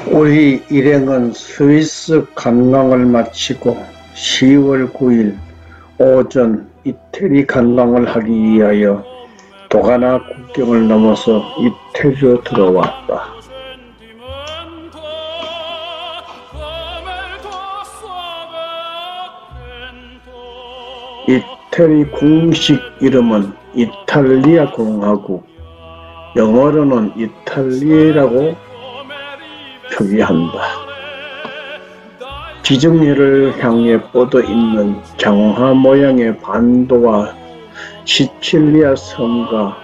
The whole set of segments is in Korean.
우리 일행은 스위스 관광을 마치고 10월 9일 오전 이태리 관광을 하기 위하여 도가나 국경을 넘어서 이태리로 들어왔다. 이태리 공식 이름은 이탈리아 공화국, 영어로는 이탈리아라고 표기한다. 지중해를 향해 뻗어 있는 장화 모양의 반도와 시칠리아 섬과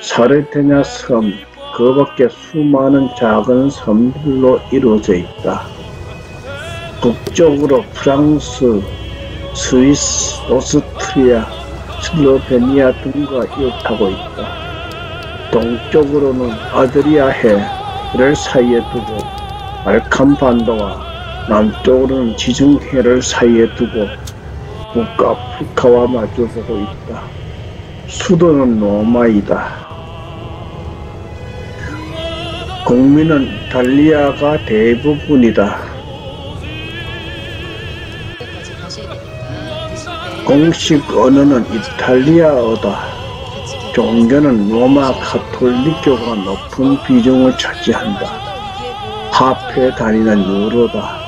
사르디냐 섬, 그 밖에 수많은 작은 섬들로 이루어져 있다. 북쪽으로 프랑스, 스위스, 오스트리아, 슬로베니아 등과 이웃하고 있다. 동쪽으로는 아드리아해를 사이에 두고 발칸반도와 남쪽으로는 지중해를 사이에 두고 북아프리카와 마주보고 있다. 수도는 로마이다. 국민은 이탈리아가 대부분이다. 공식 언어는 이탈리아어다. 종교는 로마 가톨릭교가 높은 비중을 차지한다. 화폐 단위는 유로다.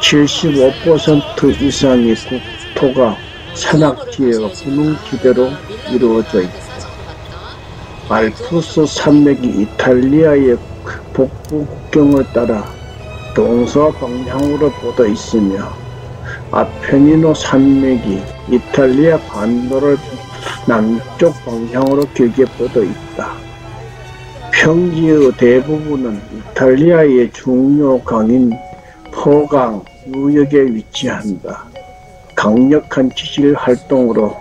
75% 이상의 국토가 산악지대와 구릉지대로 이루어져 있다. 알프스 산맥이 이탈리아의 북부 국경을 따라 동서방향으로 뻗어 있으며 아펜니노 산맥이 이탈리아 반도를 남쪽 방향으로 길게 뻗어 있다. 평지의 대부분은 이탈리아의 중요 강인 포강 유역에 위치한다. 강력한 지질 활동으로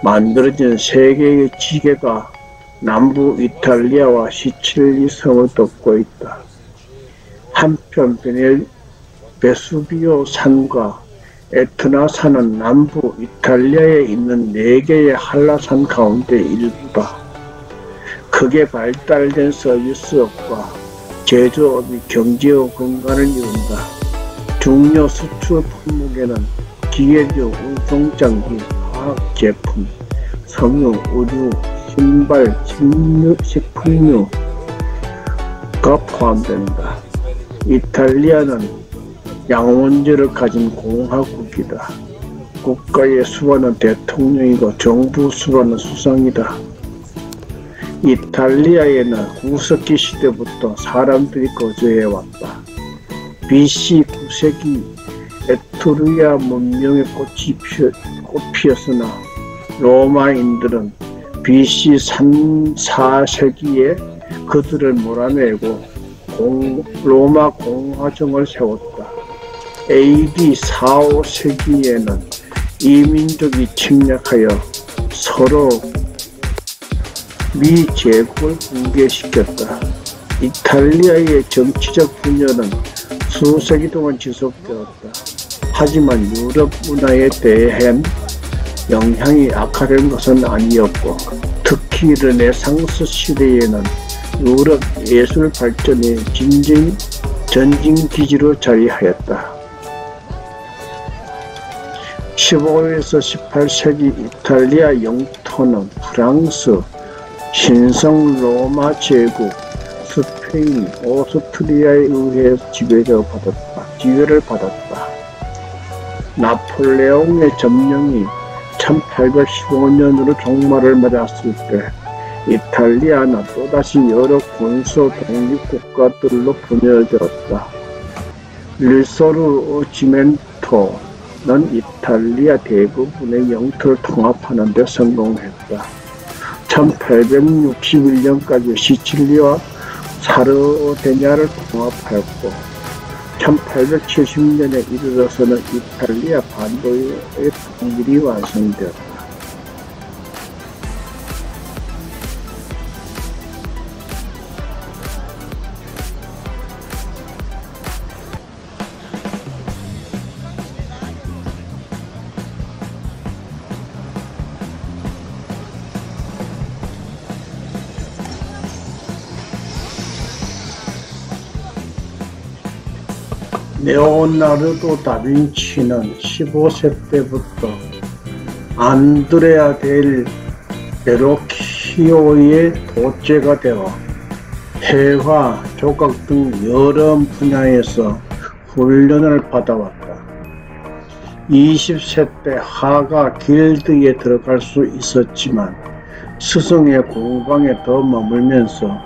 만들어진 세 개의 지게가 남부 이탈리아와 시칠리 섬을 덮고 있다. 한편 베수비오 산과 에트나 산은 남부 이탈리아에 있는 4개의 한라산 가운데 일부다. 크게 발달된 서비스업과 제조업이 경제의 근간을 이룬다. 중요 수출 품목에는 기계류, 운송장비, 화학제품, 성유, 의류, 신발, 식품류가 포함된다. 이탈리아는 양원제를 가진 공화국이다. 국가의 수반은 대통령이고 정부 수반은 수상이다. 이탈리아에는 구석기 시대부터 사람들이 거주해왔다. BC 9세기 에트루리아 문명의 꽃이 피었으나 로마인들은 BC 3, 4세기에 그들을 몰아내고 로마 공화정을 세웠다. AD 4, 5세기에는 이민족이 침략하여 서로 미 제국을 붕괴시켰다. 이탈리아의 정치적 분열은 수세기 동안 지속되었다. 하지만 유럽 문화에 대한 영향이 악화된 것은 아니었고, 특히 르네상스 시대에는 유럽 예술 발전의 전진기지로 자리하였다. 15에서 18세기 이탈리아 영토는 프랑스, 신성 로마 제국, 스페인, 오스트리아에 의해 지배를 받았다. 나폴레옹의 점령이 1815년으로 종말을 맞았을 때 이탈리아는 또다시 여러 군소 독립국가들로 분열되었다. 리소르지멘토는 이탈리아 대부분의 영토를 통합하는 데 성공했다. 1861년까지 시칠리와 사르데냐를 통합하였고 1870년에 이르러서는 이탈리아 반도의 통일이 완성되었다. 레오나르도 다빈치는 15세 때부터 안드레아 델 베로키오의 도제가 되어 회화, 조각 등 여러 분야에서 훈련을 받아왔다. 20세 때 하가 길드에 들어갈 수 있었지만 스승의 공방에 더 머물면서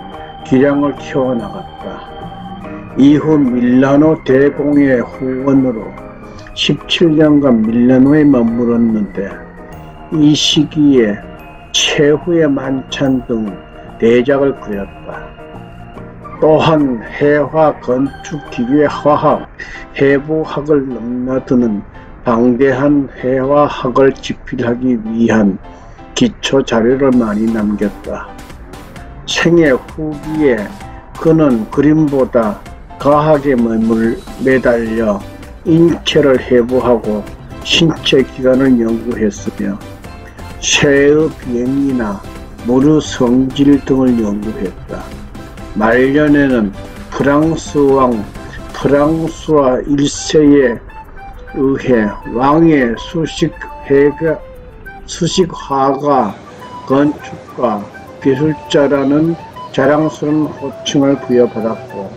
기량을 키워나갔다. 이후 밀라노 대공의 후원으로 17년간 밀라노에 머물렀는데 이 시기에 최후의 만찬 등 대작을 그렸다. 또한 해화, 건축, 기계, 화학, 해부학을 넘나드는 방대한 해화학을 집필하기 위한 기초 자료를 많이 남겼다. 생애 후기에 그는 그림보다 과학에 매달려 인체를 해부하고 신체 기관을 연구했으며 쇠의 비행이나 물의 성질 등을 연구했다. 말년에는 프랑스 왕 프랑스와 1세에 의해 왕의 수식화가 건축가 기술자라는 자랑스러운 호칭을 부여받았고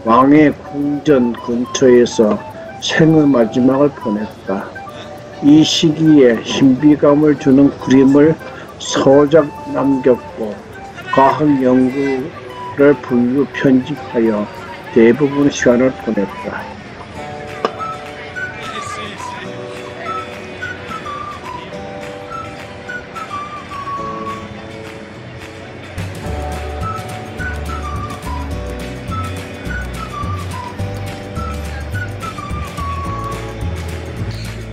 왕의 궁전 근처에서 생의 마지막을 보냈다. 이 시기에 신비감을 주는 그림을 서작 남겼고 과학 연구를 분류 편집하여 대부분 시간을 보냈다.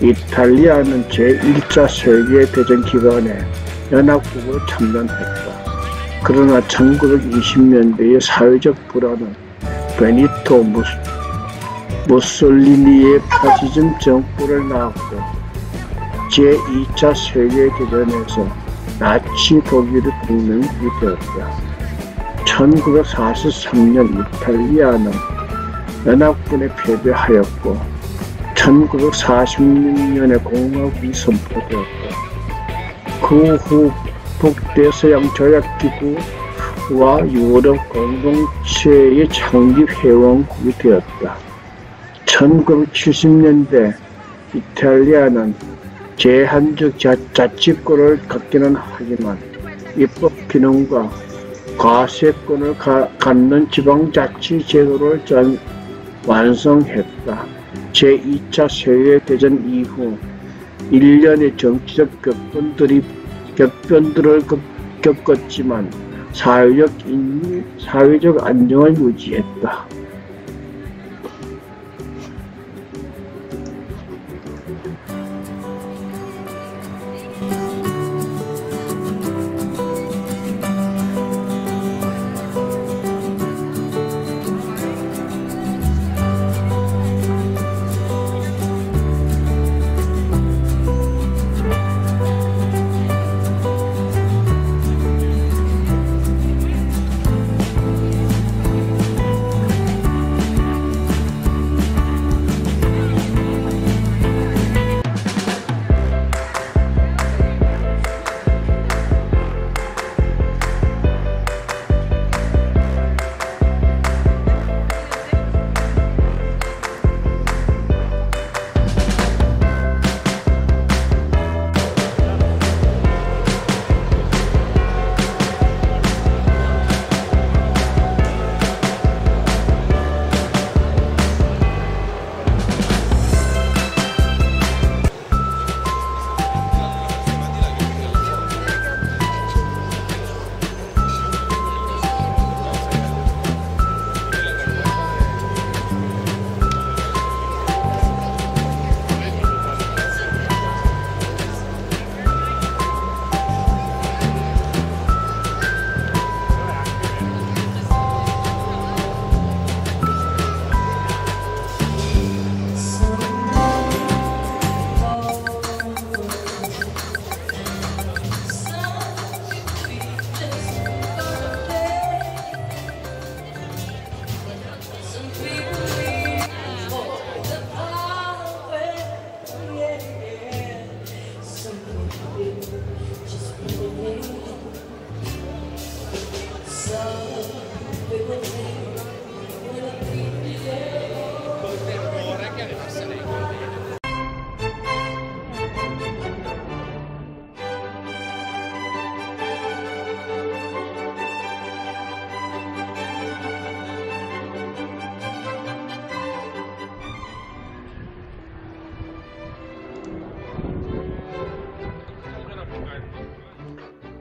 이탈리아는 제1차 세계대전 기간에 연합국으로 참전했다. 그러나 1920년대의 사회적 불안은 베니토 무솔리니의 파시즘 정부를 낳았고 제2차 세계대전에서 나치 독일의 동맹이 되었다. 1943년 이탈리아는 연합군에 패배하였고 1946년에 공화국이 선포되었다. 그 후 북대서양 조약기구와 유럽 공동체의 창립 회원국이 되었다. 1970년대 이탈리아는 제한적 자치권을 갖기는 하지만 입법 기능과 과세권을 갖는 지방자치 제도를 완성했다. 제2차 세계대전 이후 일련의 정치적 격변들을 겪었지만 사회적 안정을 유지했다.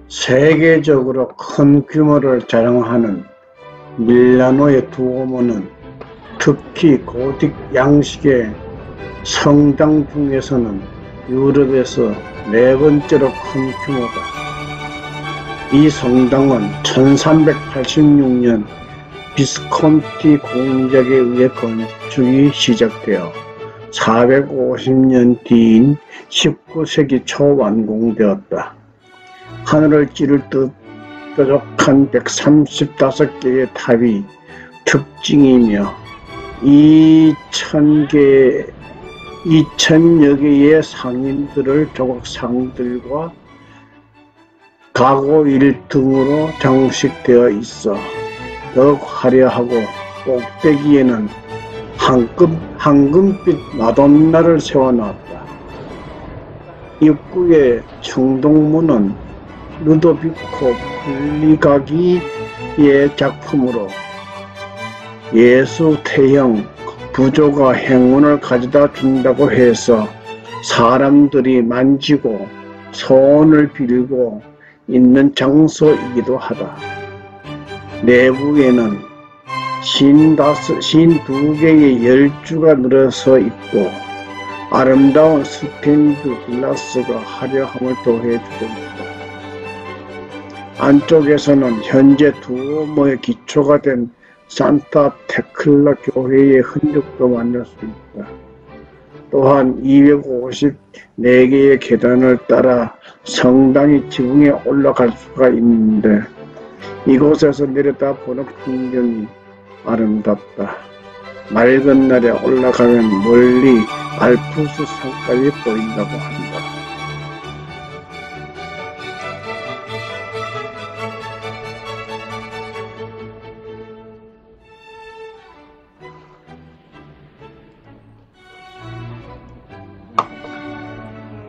세계적으로 큰 규모를 자랑하는 밀라노의 두오모는 특히 고딕 양식의 성당 중에서는 유럽에서 네 번째로 큰 규모다. 이 성당은 1386년 비스콘티 공작에 의해 건축이 시작되어 450년 뒤인 19세기 초 완공되었다. 하늘을 찌를 듯 뾰족한 135개의 탑이 특징이며 2000여 개의 상인들을 조각상들과 가구일 등으로 장식되어 있어 더욱 화려하고 꼭대기에는 황금빛 마돈나를 세워놨다. 입구의 청동문은 루도비코 풀리가기의 작품으로 예수 태형 부조가 행운을 가져다 준다고 해서 사람들이 만지고 소원을 빌고 있는 장소이기도 하다. 내부에는 52개의 열주가 늘어서 있고 아름다운 스테인드 글라스가 화려함을 더해주고 있다. 안쪽에서는 현재 두오모의 기초가 된 산타 테클라 교회의 흔적도 만날 수 있다. 또한 254개의 계단을 따라 성당의 지붕에 올라갈 수가 있는데 이곳에서 내려다보는 풍경이 아름답다. 맑은 날에 올라가면 멀리 알프스 산까지 보인다고 한다.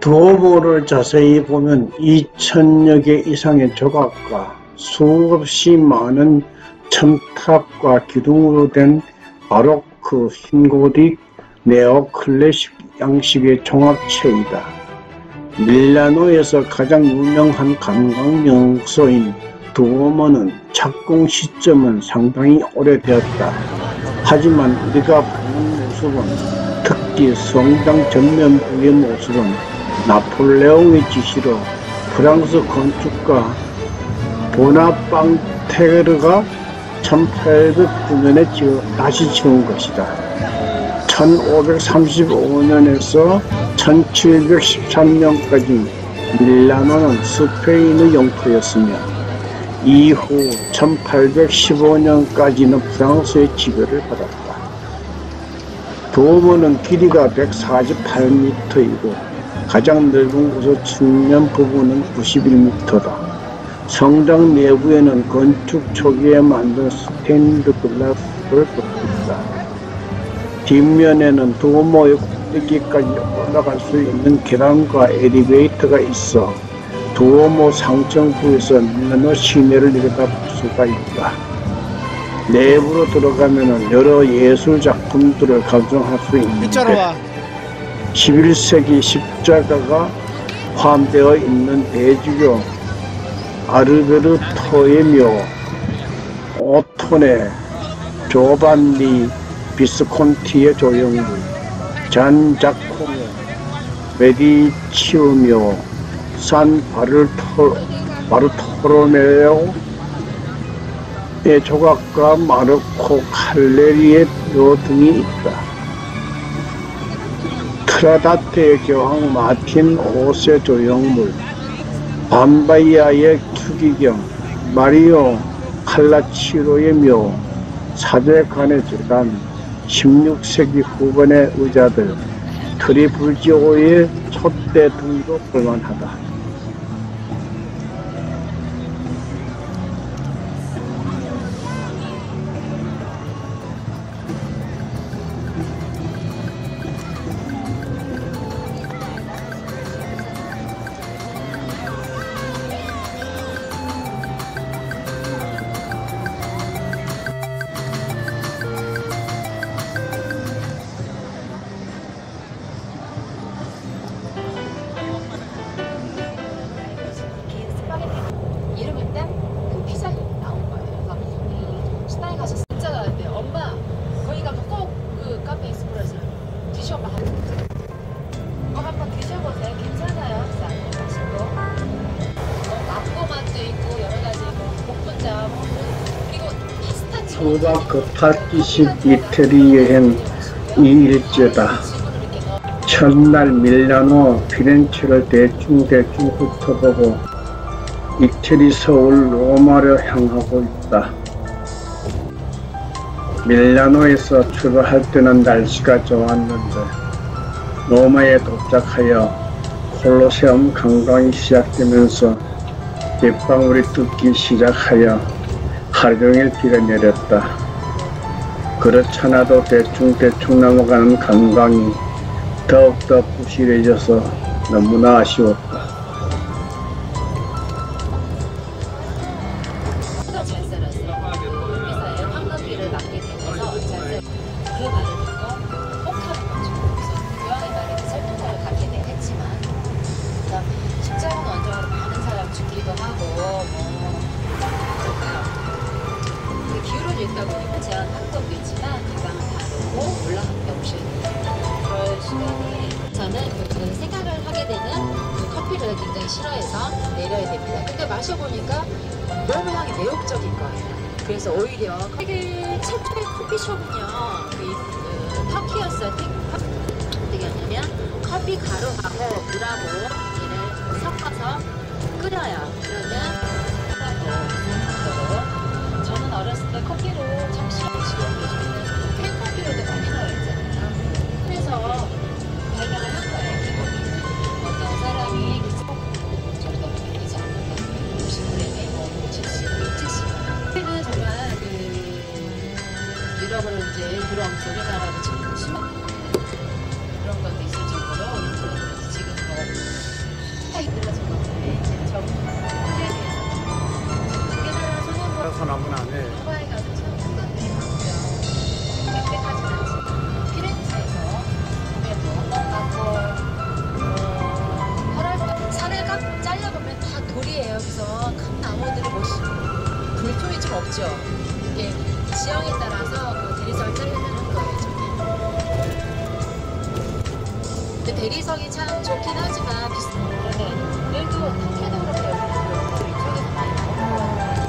두오모를 자세히 보면 2000여 개 이상의 조각과 수없이 많은 첨탑과 기둥으로 된 바로크, 흰고딕, 네오클래식 양식의 종합체이다. 밀라노에서 가장 유명한 관광명소인 두오모는 착공 시점은 상당히 오래되었다. 하지만 우리가 보는 모습은, 특히 성당 전면부의 모습은 나폴레옹의 지시로 프랑스 건축가 보나팡테르가 1809년에 다시 지은 것이다. 1535년에서 1713년까지 밀라노는 스페인의 영토였으며 이후 1815년까지는 프랑스의 지배를 받았다. 두오모는 길이가 148m이고 가장 넓은 곳의 측면 부분은 91m다. 성당 내부에는 건축 초기에 만든 스테인드 글라스를 덮었다. 뒷면에는 두오모의 꼭대기까지 올라갈 수 있는 계단과 엘리베이터가 있어 두오모 상층부에서 밀라노 시내를 내려다볼 수가 있다. 내부로 들어가면 여러 예술 작품들을 감상할 수 있는데 11세기 십자가가 포함되어 있는 대주교 아르베르토의 묘, 오토네, 조반니 비스콘티의 조형물, 잔 자코모, 메디치오 묘, 산 바르토로메오의 조각과 마르코 칼레리의 묘 등이 있다. 트라다테의 교황 마틴 5세 조형물, 밤바이아의 투기경, 마리오 칼라치로의 묘, 사제관의 재단, 16세기 후반의 의자들, 트리불지오의 촛대 등도 볼만하다. 수가 급할기식 이태리 여행 2일째다. 첫날 밀라노, 피렌체를 대충 훑어보고 이태리, 서울, 로마로 향하고 있다. 밀라노에서 출발할 때는 날씨가 좋았는데 로마에 도착하여 콜로세움 관광이 시작되면서 빗방울이 뜯기 시작하여 하루 종일 비가 내렸다. 그렇잖아도 대충 넘어가는 관광이 더욱더 부실해져서 너무나 아쉬웠다. 있다 보니까 제한 방법도 있지만 가방을 다 놓고 올라갔다 오시는 그럴 시간이 저는 그 생각을 하게 되는 그 커피를 굉장히 싫어해서 내려야 됩니다. 근데 마셔보니까 너무 향이 매혹적인 거예요. 그래서 오히려 되게 최초의 커피숍은요 그 터키였어요. 어떻게 하냐면 커피 가루하고 물하고 얘를 섞어서 끓여요. 그러면 저는 어렸을 때 커피로 잠시 지금 캔커피로도 많이 나와 있잖아요. 그래서 발견을 한 거예요. 어떤 사람이 저를 너무 믿기지 않는다. 50g에 뭐 70, 70. 커피는 정말 그 유럽으로 이제 들어오면서 우리나라로 지금 심한 그런 것도 있을 정도로 지금 뭐 힘들어진 건데 이제 적응 소나무는 안 해. 하와이 가서 참 큰 건데 빽빽하진 않지. 피렌체에서 그래도 뭐랄까 산을 각 잘라보면 다 돌이에요. 그래서 큰 나무들을 보시고 돌통이 좀 없죠. 이게 지형에 따라서 그 대리석을 잘라내는 거예요. 저게. 근데 대리석이 참 좋긴 하지만 비싼데 그래도 터키도 그렇고 여기도 그렇고 이쪽에서 많이 나오는 거예요.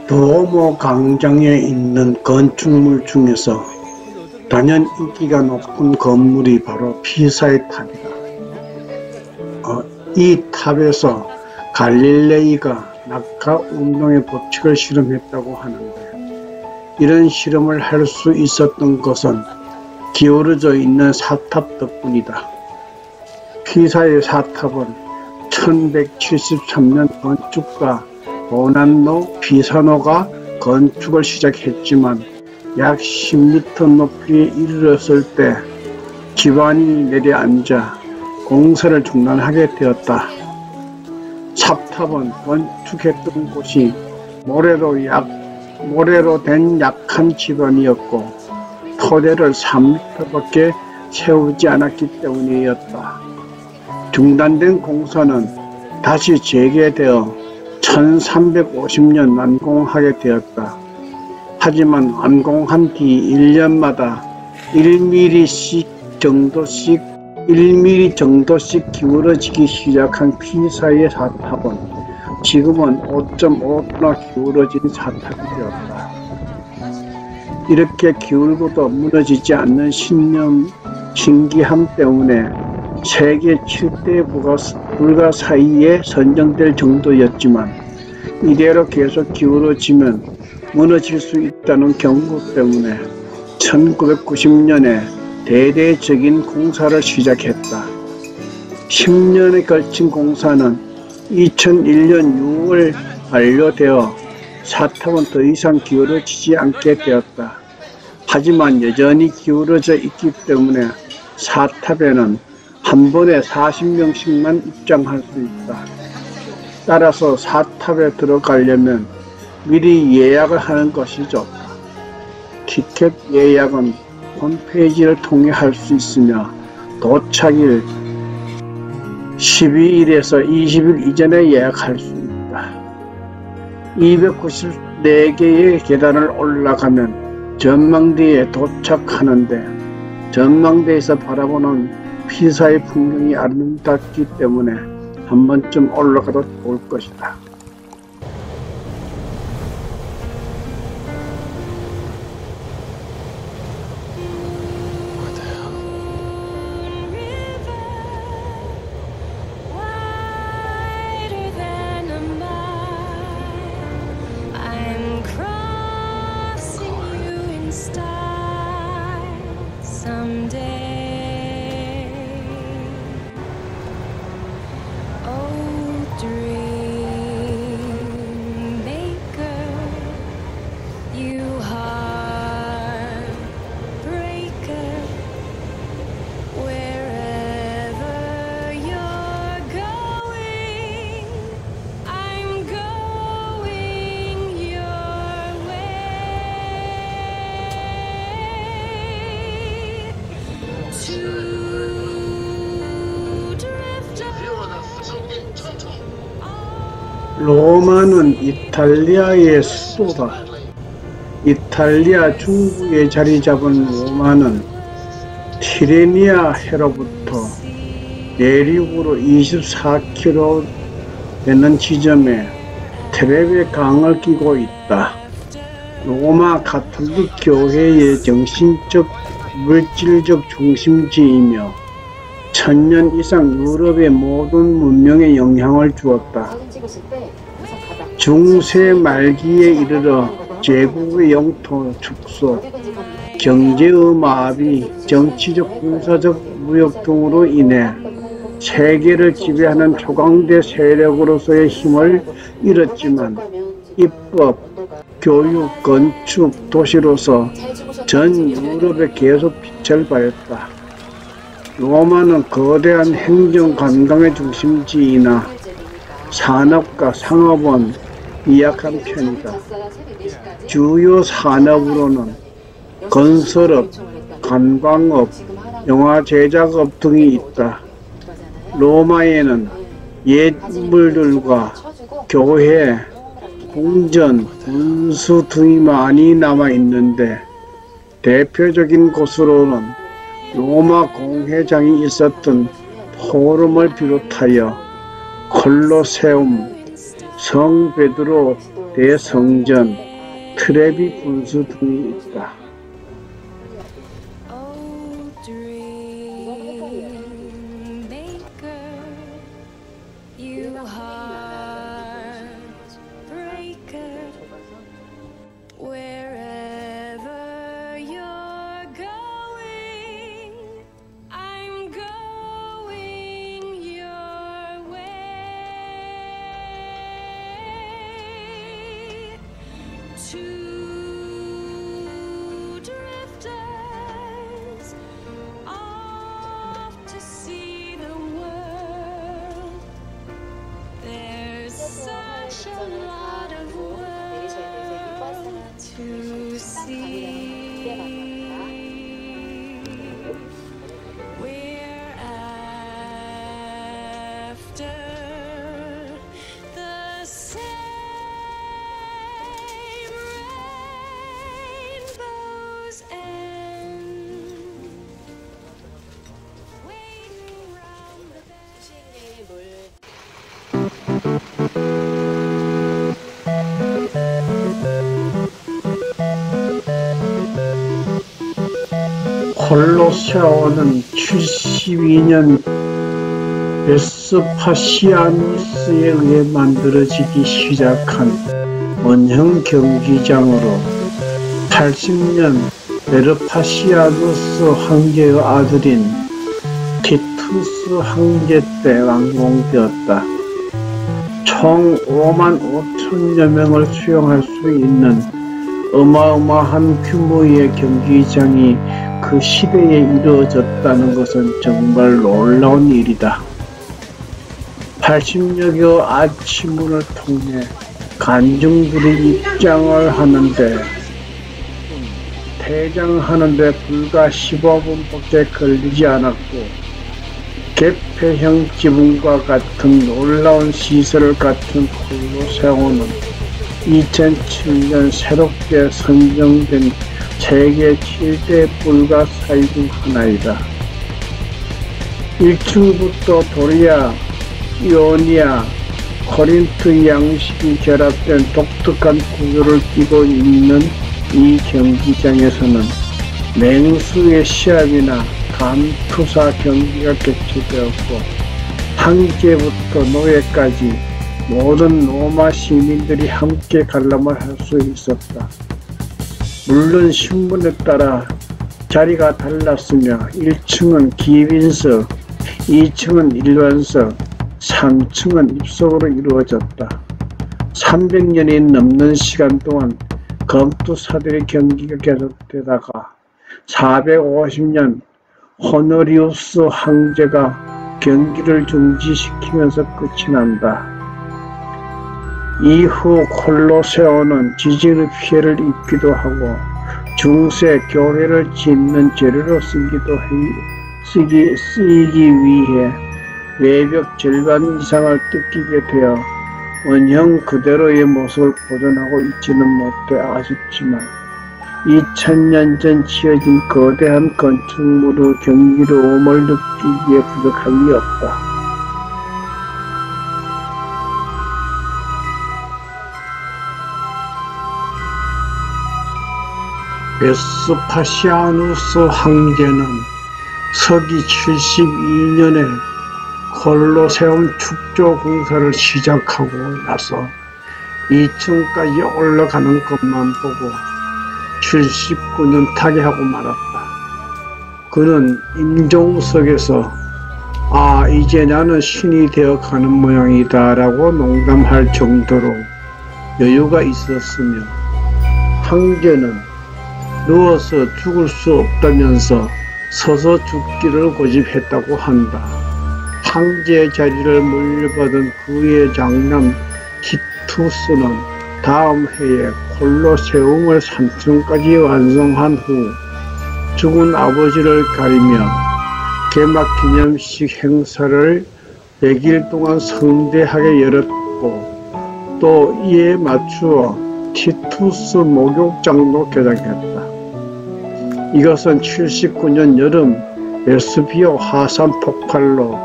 도모 광장에 있는 건축물 중에서 단연 인기가 높은 건물이 바로 피사의 탑이다. 이 탑에서 갈릴레이가 낙하 운동의 법칙을 실험했다고 하는데, 이런 실험을 할 수 있었던 것은 기울어져 있는 사탑 덕분이다. 피사의 사탑은 1173년 건축가 보난노 피사노가 건축을 시작했지만 약 10m 높이에 이르렀을 때 기반이 내려앉아 공사를 중단하게 되었다. 삽탑은 건축했던 곳이 모래로 된 약한 지반이었고 토대를 3m밖에 세우지 않았기 때문이었다. 중단된 공사는 다시 재개되어 1350년 완공하게 되었다. 하지만 완공한 뒤 1년마다 1mm 정도씩 기울어지기 시작한 피사의 사탑은 지금은 5.5도나 기울어진 사탑이 되었다. 이렇게 기울고도 무너지지 않는 신기함 때문에 세계 7대 불가 사이에 선정될 정도였지만, 이대로 계속 기울어지면 무너질 수 있다는 경고 때문에 1990년에 대대적인 공사를 시작했다. 10년에 걸친 공사는 2001년 6월 완료되어 사탑은 더 이상 기울어지지 않게 되었다. 하지만 여전히 기울어져 있기 때문에 사탑에는 한 번에 40명씩만 입장할 수 있다. 따라서 사탑에 들어가려면 미리 예약을 하는 것이 좋다. 티켓 예약은 홈페이지를 통해 할 수 있으며 도착일 12일에서 20일 이전에 예약할 수 있다. 294개의 계단을 올라가면 전망대에 도착하는데, 전망대에서 바라보는 피사의 풍경이 아름답기 때문에 한 번쯤 올라가도 좋을 것이다. 로마는 이탈리아의 수도다. 이탈리아 중부에 자리 잡은 로마는 티레니아 해로부터 내륙으로 24km 되는 지점에 트레베 강을 끼고 있다. 로마 가톨릭 교회의 정신적, 물질적 중심지이며 1000년 이상 유럽의 모든 문명에 영향을 주었다. 중세 말기에 이르러 제국의 영토 축소, 경제의 마비, 정치적, 군사적, 무역 등으로 인해 세계를 지배하는 초강대 세력으로서의 힘을 잃었지만 입법, 교육, 건축, 도시로서 전 유럽에 계속 빛을 발했다. 로마는 거대한 행정 관광의 중심지이나 산업과 상업은 미약한 편이다. 주요 산업으로는 건설업, 관광업, 영화 제작업 등이 있다. 로마에는 옛 인물들과 교회, 궁전, 분수 등이 많이 남아 있는데, 대표적인 곳으로는 로마 공회장이 있었던 포럼을 비롯하여 콜로세움, 성 베드로 대성전, 트레비 분수 등이 있다. 콜로세오는 72년 베스파시아누스에 의해 만들어지기 시작한 원형 경기장으로 80년 베르파시아누스 황제의 아들인 티투스 황제 때 완공되었다. 총 5만 5천여 명을 수용할 수 있는 어마어마한 규모의 경기장이 그 시대에 이루어졌다는 것은 정말 놀라운 일이다. 80여 개 아치문을 통해 관중들이 입장을 하는데 퇴장하는데 불과 15분밖에 걸리지 않았고 개폐형 지붕과 같은 놀라운 시설을 갖춘 콜로세오는 2007년 새롭게 선정된 세계 7대 불가사의 중 하나이다. 1층부터 도리아, 이오니아, 코린트 양식이 결합된 독특한 구조를 띠고 있는 이 경기장에서는 맹수의 시합이나 감투사 경기가 개최되었고 황제부터 노예까지 모든 로마 시민들이 함께 관람을 할 수 있었다. 물론 신분에 따라 자리가 달랐으며 1층은 기빈석, 2층은 일반석, 3층은 입석으로 이루어졌다. 300년이 넘는 시간 동안 검투사들의 경기가 계속되다가 450년 호노리우스 황제가 경기를 중지시키면서 끝이 난다. 이후 콜로세오는 지진의 피해를 입기도 하고 중세 교회를 짓는 재료로 쓰이기 위해 외벽 절반 이상을 뜯기게 되어 원형 그대로의 모습을 보존하고 있지는 못해 아쉽지만 2000년 전 지어진 거대한 건축물의 경이로움을 느끼기에 부족할 리 없다. 베스파시아누스 황제는 서기 72년에 콜로세움 축조 공사를 시작하고 나서 2층까지 올라가는 것만 보고 79년 타계하고 말았다. 그는 임종석에서 이제 나는 신이 되어 가는 모양이다 라고 농담할 정도로 여유가 있었으며 황제는 누워서 죽을 수 없다면서 서서 죽기를 고집했다고 한다. 황제의 자리를 물려받은 그의 장남 티투스는 다음 해에 콜로세움을 3층까지 완성한 후 죽은 아버지를 가리며 개막기념식 행사를 100일 동안 성대하게 열었고 또 이에 맞추어 티투스 목욕장도 개장했다. 이것은 79년 여름 베스비오 화산 폭발로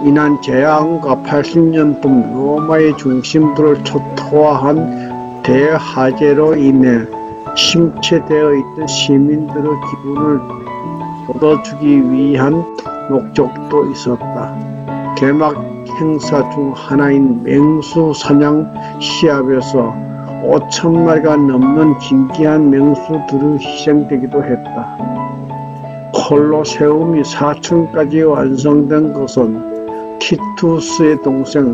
인한 재앙과 80년 봄 로마의 중심부를 초토화한 대화재로 인해 심취되어 있던 시민들의 기분을 돋워주기 위한 목적도 있었다. 개막 행사 중 하나인 맹수 사냥 시합에서 5,000마리가 넘는 진기한 맹수들이 희생되기도 했다. 콜로세움이 4층까지 완성된 것은 티투스의 동생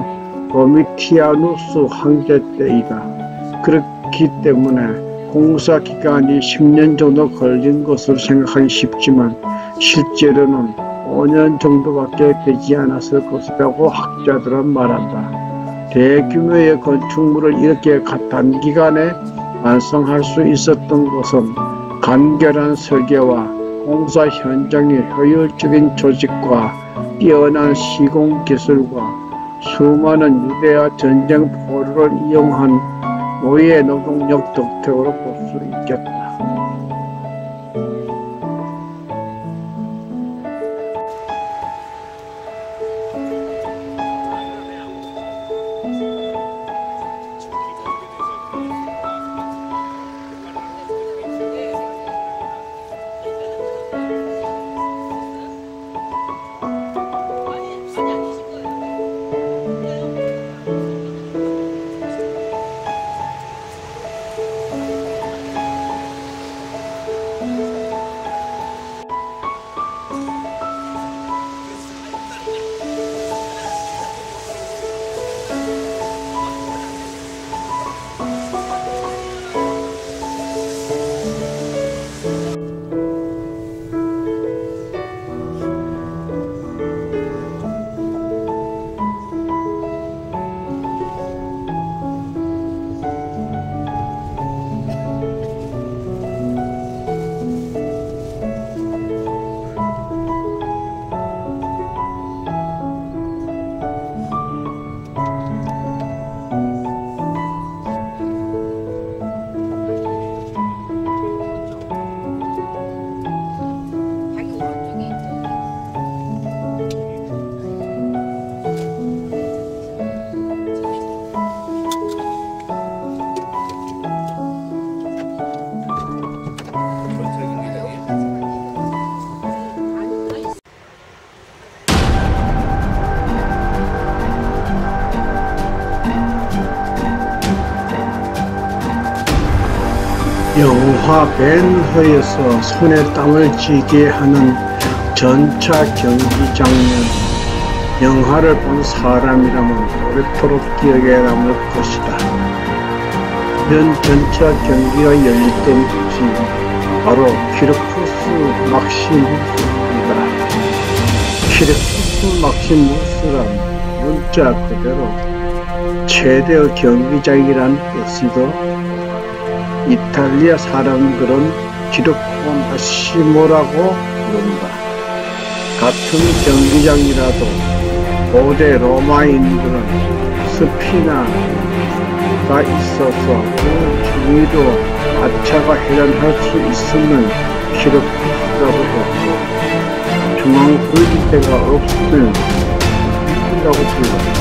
도미티아누스 황제 때이다. 그렇기 때문에 공사 기간이 10년 정도 걸린 것으로 생각하기 쉽지만 실제로는 5년 정도밖에 되지 않았을 것이라고 학자들은 말한다. 대규모의 건축물을 이렇게 단기간에 완성할 수 있었던 것은 간결한 설계와 공사 현장의 효율적인 조직과 뛰어난 시공기술과 수많은 유대와 전쟁 포로를 이용한 노예 노동력 덕택으로 볼 수 있겠다. 영하 벤허에서 손에 땀을 쥐게 하는 전차 경기장면. 영화를 본 사람이라면 오래도록 기억에 남을 것이다. 이런 전차 경기가 열렸던 곳이 바로 키르쿠스 막시무스입니다. 키르쿠스 막시무스란 문자 그대로 최대 경기장이란 뜻이고, 이탈리아 사람들은 키르쿠 마시모라고 부른다. 같은 경기장이라도 고대 로마인들은 스피나가 있어서 그 주위로 마차가 회전할 수 있으면 키르쿠스라고 했고, 중앙 굴림대가 없으면 키르쿠스라고 불렀다.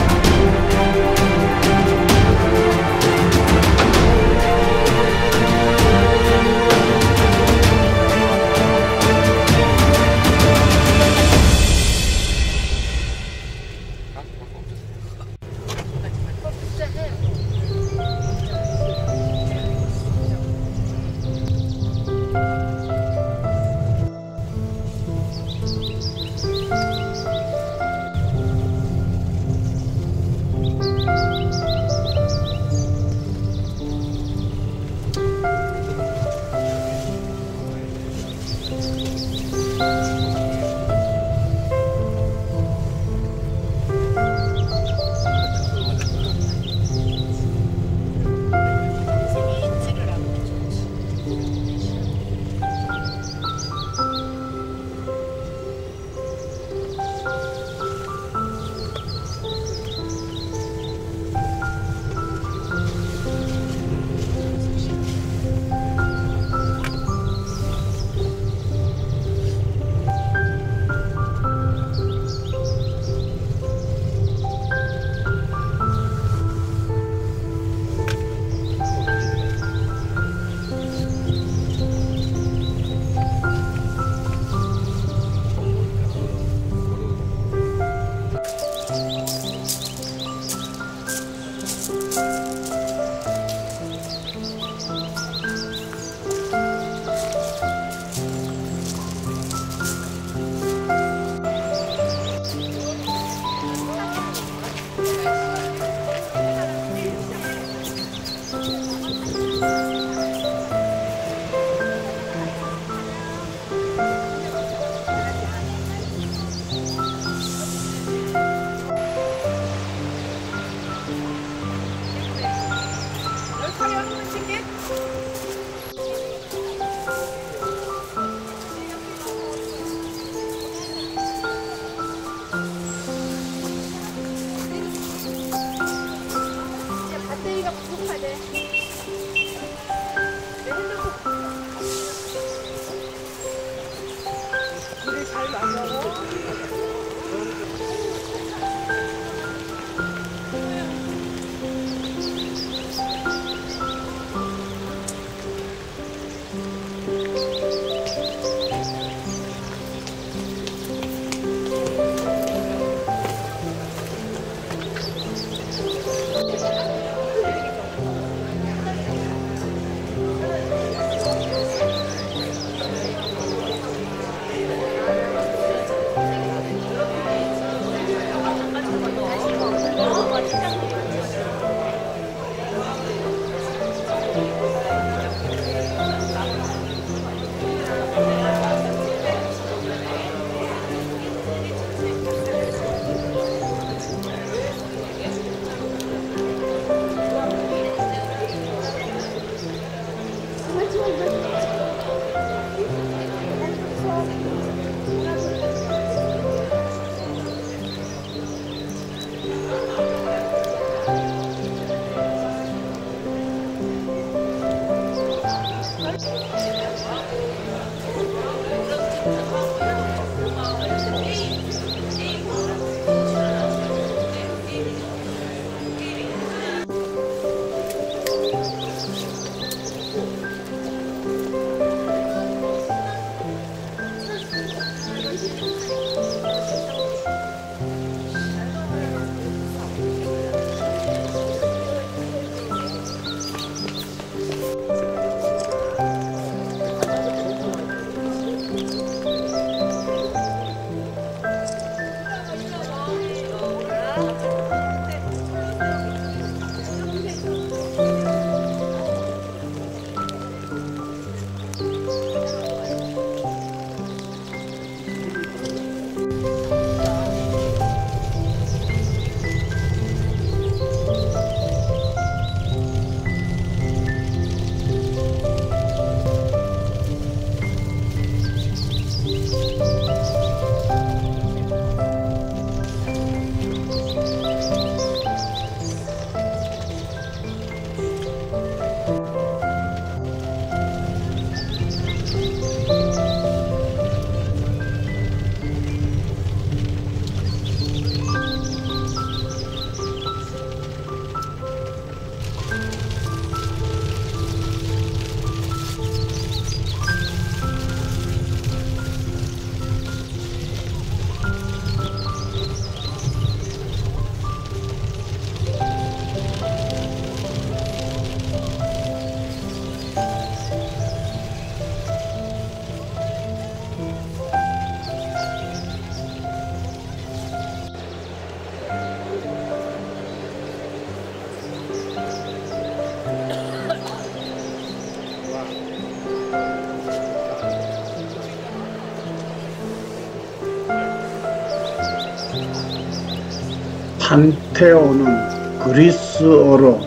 판테온은 그리스어로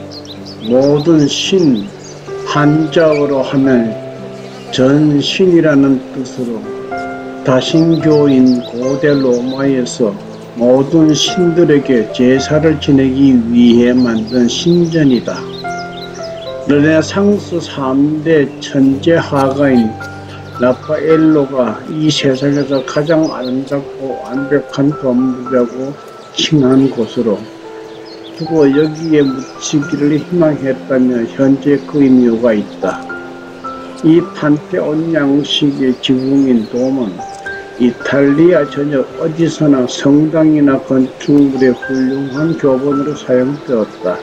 모든 신, 한자어로 하면 전신이라는 뜻으로 다신교인 고대 로마에서 모든 신들에게 제사를 지내기 위해 만든 신전이다. 르네상스 3대 천재 화가인 라파엘로가 이 세상에서 가장 아름답고 완벽한 건물이라고 칭한 곳으로 두고 여기에 묻히기를 희망했다며 현재 그 의미가 있다. 이 판테온 양식의 지붕인 돔은 이탈리아 전역 어디서나 성당이나 건축물의 훌륭한 교본으로 사용되었다.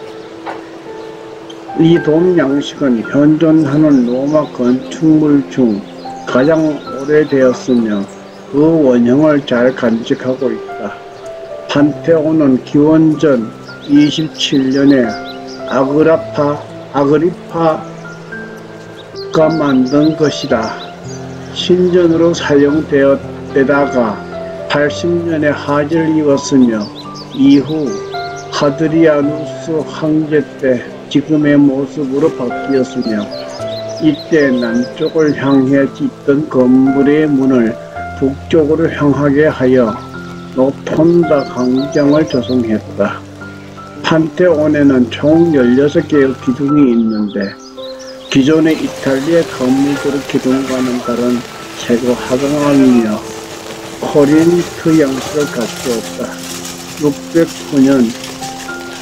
이 돔 양식은 현존하는 로마 건축물 중 가장 오래되었으며 그 원형을 잘 간직하고 있다. 판테온은 기원전 27년에 아그리파가 만든 것이다. 신전으로 사용되었다가 80년에 화재를 입었으며 이후 하드리아누스 황제 때 지금의 모습으로 바뀌었으며 이때 남쪽을 향해 짓던 건물의 문을 북쪽으로 향하게 하여 노폰다 광장을 조성했다. 판테온에는 총 16개의 기둥이 있는데 기존의 이탈리아 건물들의 기둥과는 다른 최고 하강이며 코린트 양식을 갖추었다. 609년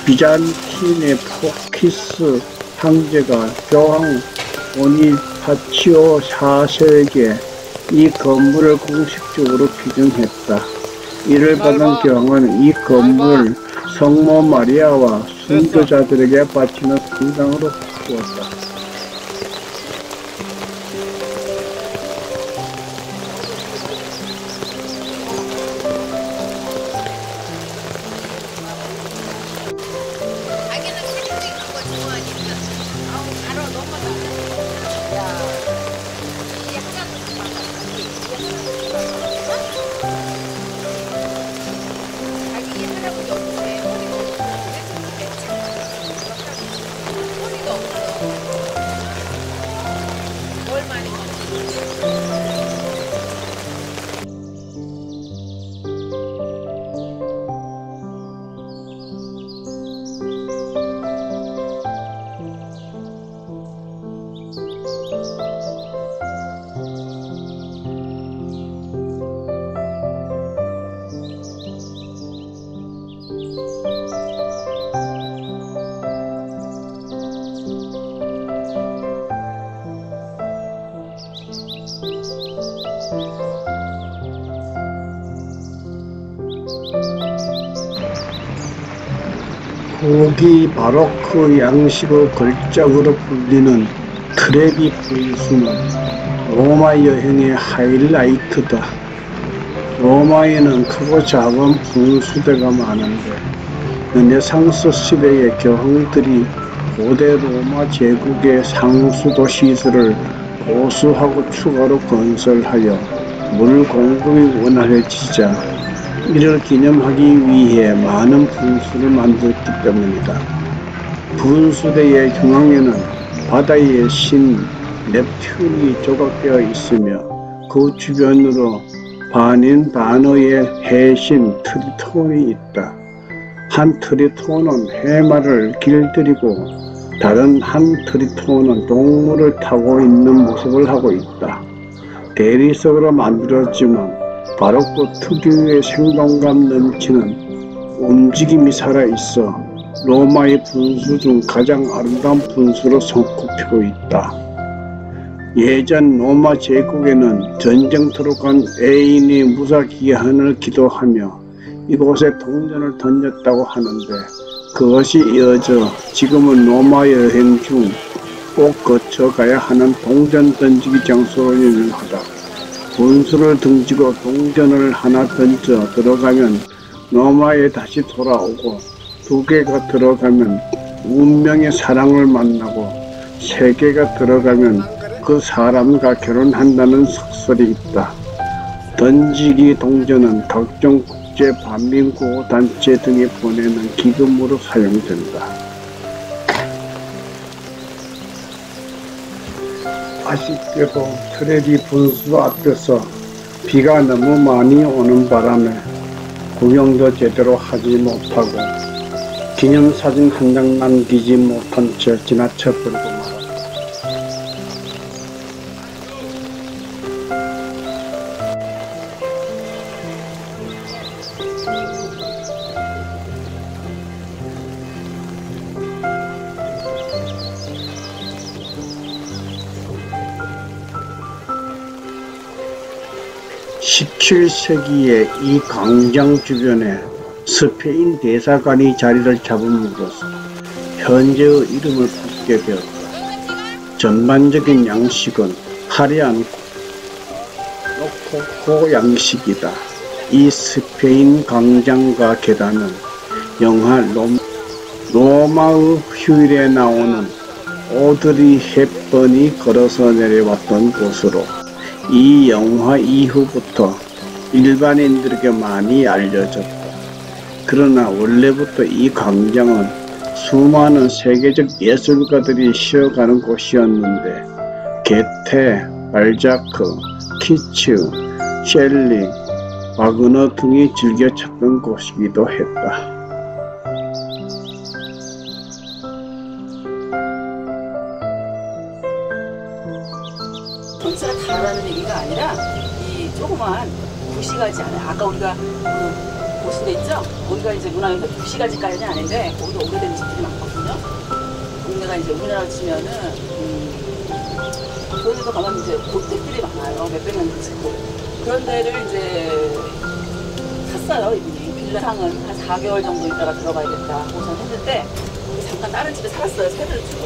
비잔틴의 포키스 황제가 교황 보니파치오 4세에게 이 건물을 공식적으로批准했다. 이를 받은 교황은 이 건물을 성모 마리아와 순교자들에게 바치는 성당으로 바꾸었다. 후기 바로크 양식의 걸작으로 불리는 트레비 분수는 로마 여행의 하이라이트다. 로마에는 크고 작은 분수대가 많은데 르네상스 시대의 교황들이 고대 로마 제국의 상수도 시설을 보수하고 추가로 건설하여 물 공급이 원활해지자 이를 기념하기 위해 많은 분수를 만들었기 때문이다. 분수대의 중앙에는 바다의 신 넵튠이 조각되어 있으며 그 주변으로 반인 반어의 해신 트리톤이 있다. 한 트리톤은 해마를 길들이고 다른 한 트리톤은 동물을 타고 있는 모습을 하고 있다. 대리석으로 만들었지만 바로크 특유의 생동감 넘치는 움직임이 살아있어 로마의 분수 중 가장 아름다운 분수로 손꼽히고 있다. 예전 로마 제국에는 전쟁터로 간 애인이 무사귀환을 기도하며 이곳에 동전을 던졌다고 하는데 그것이 이어져 지금은 로마 여행 중 꼭 거쳐가야 하는 동전 던지기 장소로 유명하다. 분수를 등지고 동전을 하나 던져 들어가면 로마에 다시 돌아오고 2개가 들어가면 운명의 사랑을 만나고 3개가 들어가면 그 사람과 결혼한다는 속설이 있다. 던지기 동전은 각종 국제 반민구호단체 등에 보내는 기금으로 사용된다. 아쉽게도 트레디 분수 앞에서 비가 너무 많이 오는 바람에 구경도 제대로 하지 못하고 기념사진 한 장 남기지 못한 채 지나쳐버리고 말았다. (17세기에) 이 광장 주변에 스페인 대사관이 자리를 잡음으로써 현재의 이름을 붙게 되었다. 전반적인 양식은 화려한 로코코 양식이다. 이 스페인 광장과 계단은 영화 로마의 휴일에 나오는 오드리 헵번이 걸어서 내려왔던 곳으로 이 영화 이후부터 일반인들에게 많이 알려졌다. 그러나 원래부터 이 광장은 수많은 세계적 예술가들이 쉬어가는 곳이었는데 게테, 발자크, 키츠, 셸리, 와그너 등이 즐겨 찾던 곳이기도 했다. 전체가 다라는 얘기가 아니라 이 조그만 구시가지 안에 아까 우리가 보신 데 있죠? 거기가 이제 문화유산 구시가지까지는 아닌데 거기도 오래된 집들이 많거든요. 동네가 이제 우리나라로 치면은 그런 데도 가면 이제 고택들이 많아요. 몇백 년 짓고 그런 데를 이제 샀어요. 이분이 빌라상은 한 4개월 정도 있다가 들어가야겠다 고선 했는데 잠깐 다른 집에 살았어요. 새들 주고.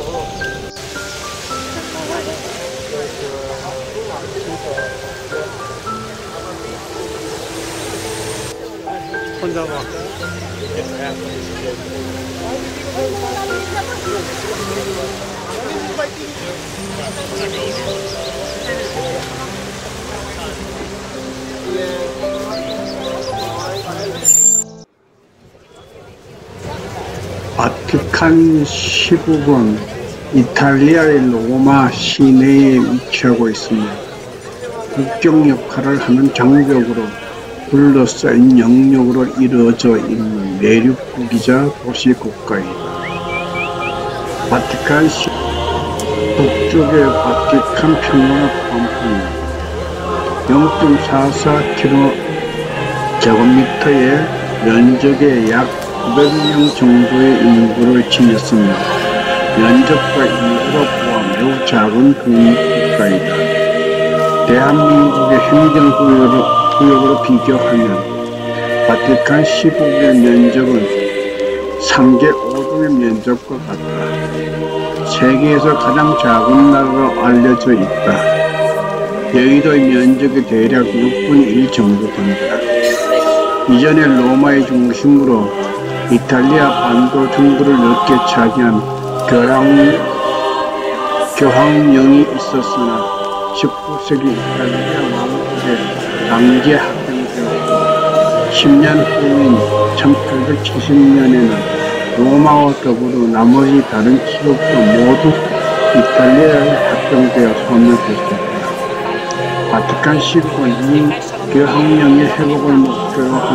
혼자 막 바티칸 시국은 이탈리아의 로마 시내에 위치하고 있으며 국경 역할을 하는 장벽으로 둘러싸인 영역으로 이루어져 있는 내륙국이자 도시 국가이다. 바티칸 시 북쪽의 바티칸 평원을 포함하는 0.44km/제곱미터의 면적의 약 900명 정도의 인구를 지녔으며 면적과 인구로 보아 매우 작은 국가이다. 대한민국의 행정구역으로 비교하면 바티칸 시국의 면적은 3개 5등의 면적과 같다. 세계에서 가장 작은 나라로 알려져 있다. 여의도의 면적이 대략 6분의 1 정도 된다. 이전에 로마의 중심으로 이탈리아 반도 중부를 넓게 차지한 교황령이 있었으나 19세기 이탈리아 왕국의 강제 합병되었고 10년 후인 1870년에는 로마와 더불어 나머지 다른 지역도 모두 이탈리아에 합병되어 소멸됐습니다. 바티칸 시국은 이 교황령의 회복을 목표로 한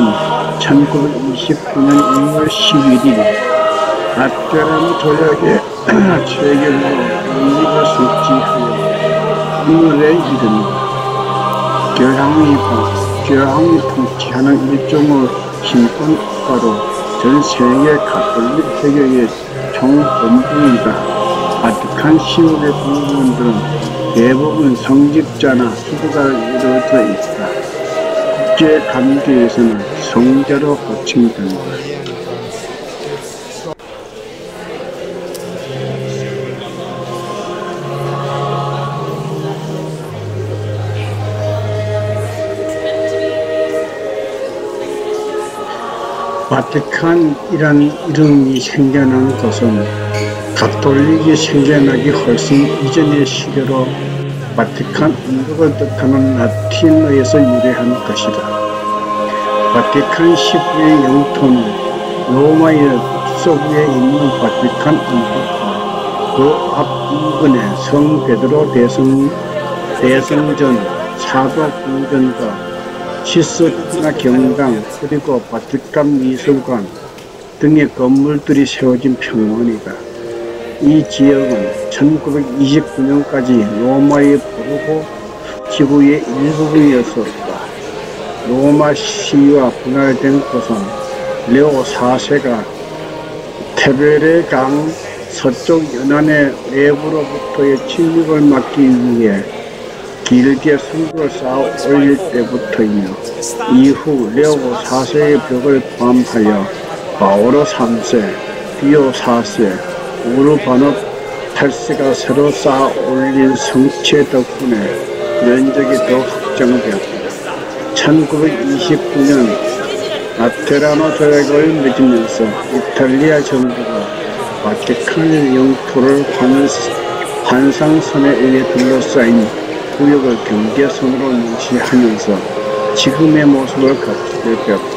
1929년 2월 11일 라테란 조약의 체결로 독립을 성취하여 오늘에 이릅니다. 교황이 통치하는 일종의 신권국가로 전 세계 가톨릭 회계의 총본부이다. 바티칸 시국의 부분들은 대부분 성직자나 수도가로 이루어져 있다. 국제 관계에서는 성자로 호칭된다. 바티칸이란 이름이 생겨난 것은 가톨릭이 생겨나기 훨씬 이전의 시대로 바티칸 언덕을 뜻하는 라틴어에서 유래한 것이다. 바티칸 시국의 영토는 로마의 북서부에 있는 바티칸 언덕과 그 앞 인근의 성 베드로 대성전, 사도 궁전과 시스티나 경당, 그리고 바티칸 미술관 등의 건물들이 세워진 평원이다. 이 지역은 1929년까지 로마의 포르고 지구의 일부분이었었다. 로마 시위와 분할된 것은 레오 4세가 테베레 강 서쪽 연안의 외부로부터의 침입을 막기 위해 길게 성벽을 쌓아 올릴 때부터이며, 이후 레오 4세의 벽을 포함하여 바오로 3세, 비오 4세, 우르바노 8세가 새로 쌓아 올린 성체 덕분에 면적이 더 확장되었다. 1929년 라테라노 조약을 맺으면서 이탈리아 정부가 바티칸의 영토를 환상선에 의해 둘러싸인 구역을 경계선으로 명시하면서 지금의 모습을 갖추게 되었다.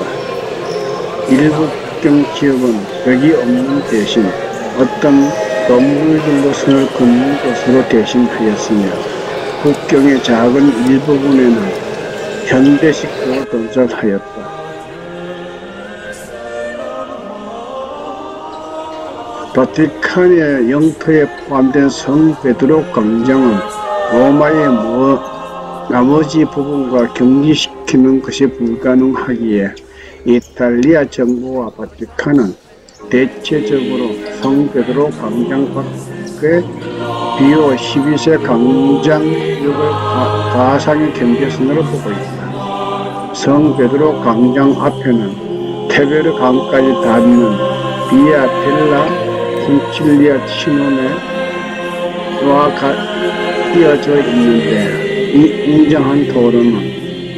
일부 국경 지역은 벽이 없는 대신 어떤 건물들로 선을 긋는 것으로 대신하였으며, 국경의 작은 일부분에는 현대식 도를 건설하였다. 바티칸의 영토에 포함된 성 베드로 광장은 로마의 나머지 부분과 격리시키는 것이 불가능하기에 이탈리아 정부와 바티칸은 대체적으로 성 베드로 광장 밖에 비오 12세 광장역을 가상의 경계선으로 두고 있다. 성 베드로 광장 앞에는 테베르 강까지 닿는 비아 델라 콘칠리아 치노네와 이어져 있는데, 이 웅장한 도로는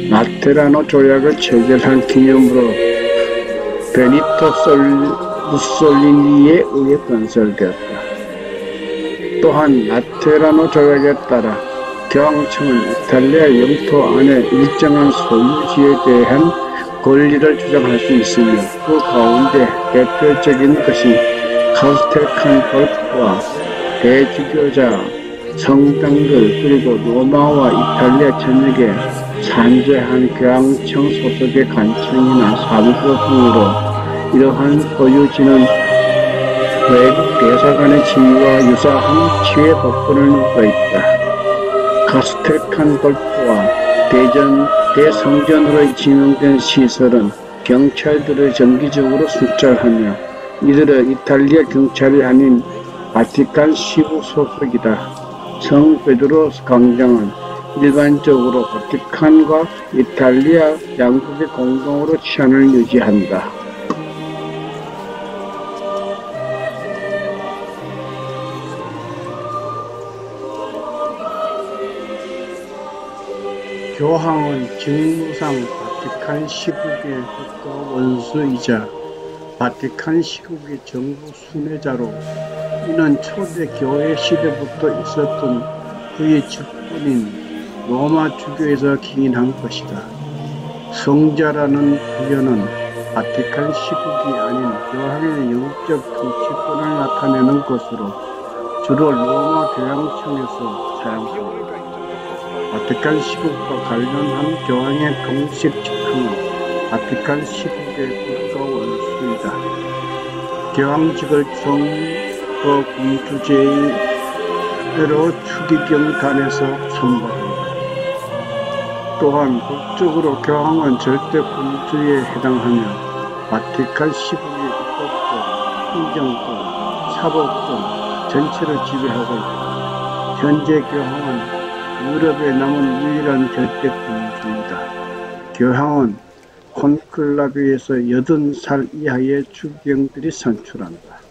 라테라노 조약을 체결한 기념으로 베니토 무솔리니에 의해 건설되었다. 또한 라테라노 조약에 따라 교황청은 이탈리아 영토 안에 일정한 소유지에 대한 권리를 주장할 수 있으며, 그 가운데 대표적인 것이 카스텔칸 골프와 대주교자, 성당들, 그리고 로마와 이탈리아 전역에 산재한 교황청 소속의 관청이나 사무소 등으로 이러한 소유지는 외국 대사관의 지위와 유사한 지회 법권을 누고 있다. 카스텔칸 골프와 대성전으로 지명된 시설은 경찰들을 정기적으로 순찰하며, 이들은 이탈리아 경찰이 아닌 바티칸 시국 소속이다. 성 베드로 광장은 일반적으로 바티칸과 이탈리아 양국의 공동으로 치안을 유지한다. 교황은 직무상 바티칸 시국의 국가 원수이자 바티칸 시국의 정부 순회자로, 이는 초대 교회 시대부터 있었던 그의 직분인 로마 주교에서 기인한 것이다. 성자라는 부여는 바티칸 시국이 아닌 교황의 영적 정치권을 나타내는 것으로 주로 로마 교황청에서 사용합니다. 바티칸 시국과 관련한 교황의 공식 직함은 바티칸 시국의 국가 원수이다. 교황직을 선거 공주제대로 추기경단에서 선발한다. 또한 법적으로 교황은 절대 군주에 해당하며 바티칸 시국의 입법권, 행정권, 사법권 전체를 지배하고 있다. 현재 교황은 유럽에 남은 유일한 절대 군주이다. 교황은 콘클라베에서 80살 이하의 주경들이 선출한다.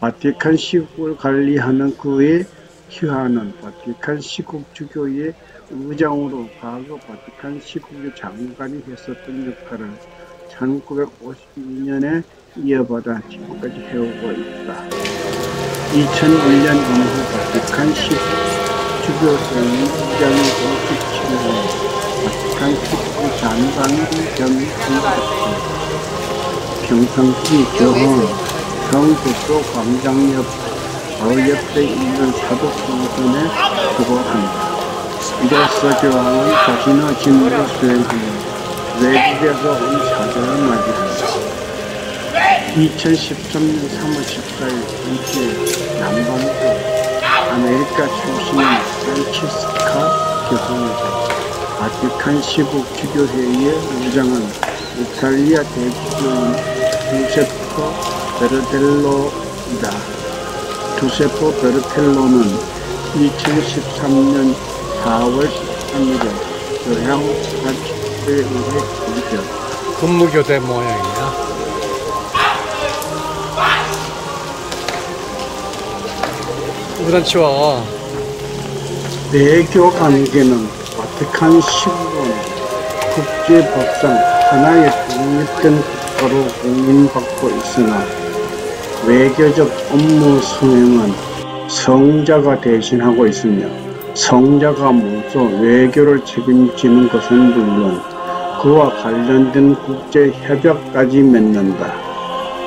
바티칸 시국을 관리하는 그의 휘하는 바티칸 시국 주교의 의장으로 과거 바티칸 시국의 장관이 했었던 역할을 1952년에 이어받아 지금까지 해오고 있다. 2001년 이후 바티칸 시국 주교생이 입장이 공식 치료로 바티칸 시국 장관 겸 평상시 교황 경북도 광장 옆 바로 옆에 있는 사독성전에 수고한다. 이로써 교황은 자신의 직무를 수행하며 외국에서 온 사자를 맞이한다. 2013년 3월 14일 현재 남반구 아메리카 출신의 프란치스카 교황이다. 바티칸 시국 주교회의의 의장은 이탈리아 대주교인 두세포 베르텔로이다. 두세포 베르텔로는 2013년 4월 13일에 교황 프란치스코에 의해 공개되었다. 근무교대 모양이야. 우산 치워. 외교 관계는 바티칸 시국은 국제법상 하나의 독립된 국가로 공인받고 있으나 외교적 업무 수행은 성자가 대신하고 있으며 성자가 모두 외교를 책임지는 것은 물론 그와 관련된 국제협약까지 맺는다.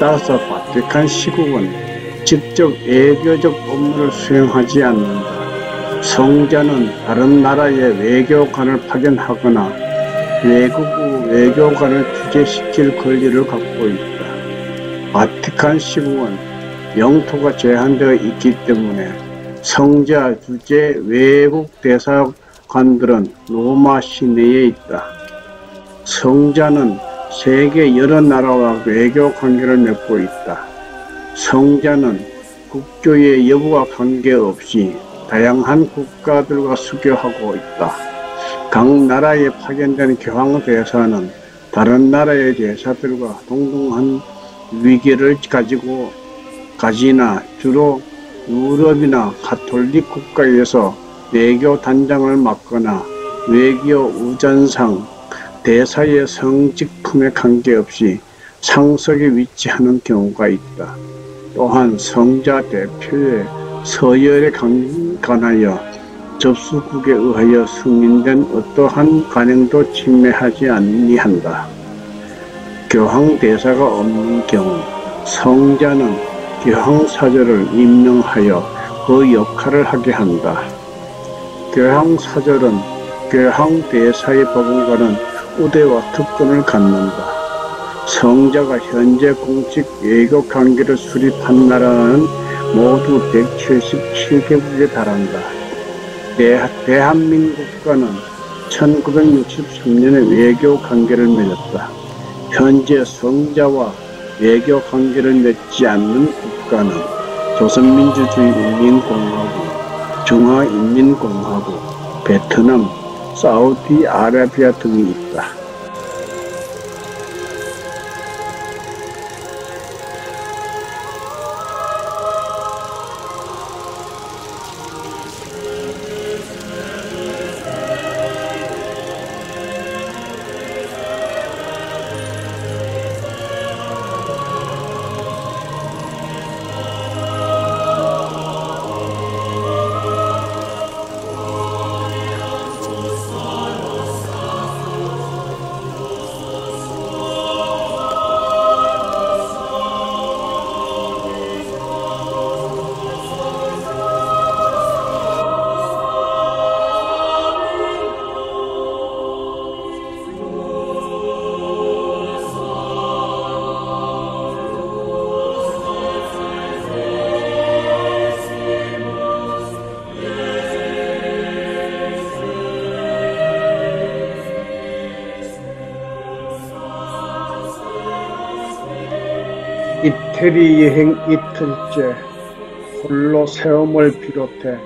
따라서 바티칸 시국은 직접 외교적 업무를 수행하지 않는다. 성자는 다른 나라의 외교관을 파견하거나 외국의 외교관을 주재시킬 권리를 갖고 있다. 바티칸 시국은 영토가 제한되어 있기 때문에 성자 주재 외국 대사관들은 로마 시내에 있다. 성자는 세계 여러 나라와 외교 관계를 맺고 있다. 성자는 국교의 여부와 관계없이 다양한 국가들과 수교하고 있다. 각 나라에 파견된 교황 대사는 다른 나라의 대사들과 동등한 위계를 가지나 주로 유럽이나 가톨릭 국가에서 외교 단장을 맡거나 외교 우전상 대사의 성직품에 관계없이 상석에 위치하는 경우가 있다. 또한 성자 대표의 서열에 관하여 접수국에 의하여 승인된 어떠한 관행도 침해하지 아니한다. 교황 대사가 없는 경우 성자는 교황 사절을 임명하여 그 역할을 하게 한다. 교황 사절은 교황 대사의 법원과는 우대와 특권을 갖는다. 성자가 현재 공식 외교 관계를 수립한 나라는 모두 177개국에 달한다. 대한민국과는 1963년에 외교 관계를 맺었다. 현재 성자와 외교 관계를 맺지 않는 국가는 조선민주주의인민공화국, 중화인민공화국, 베트남, 사우디아라비아 등이 있다. 이태리 여행 이틀째 홀로 새움을 비롯해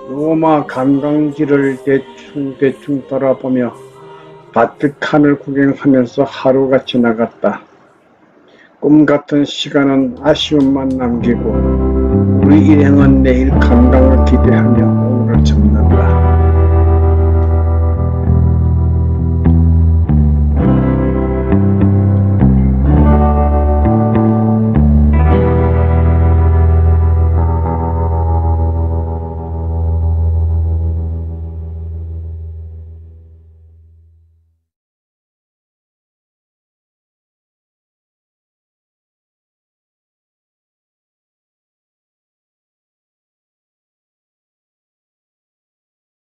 로마 관광지를 대충 돌아보며 바티칸을 구경하면서 하루가 지나갔다. 꿈같은 시간은 아쉬움만 남기고 우리 일행은 내일 관광을 기대하며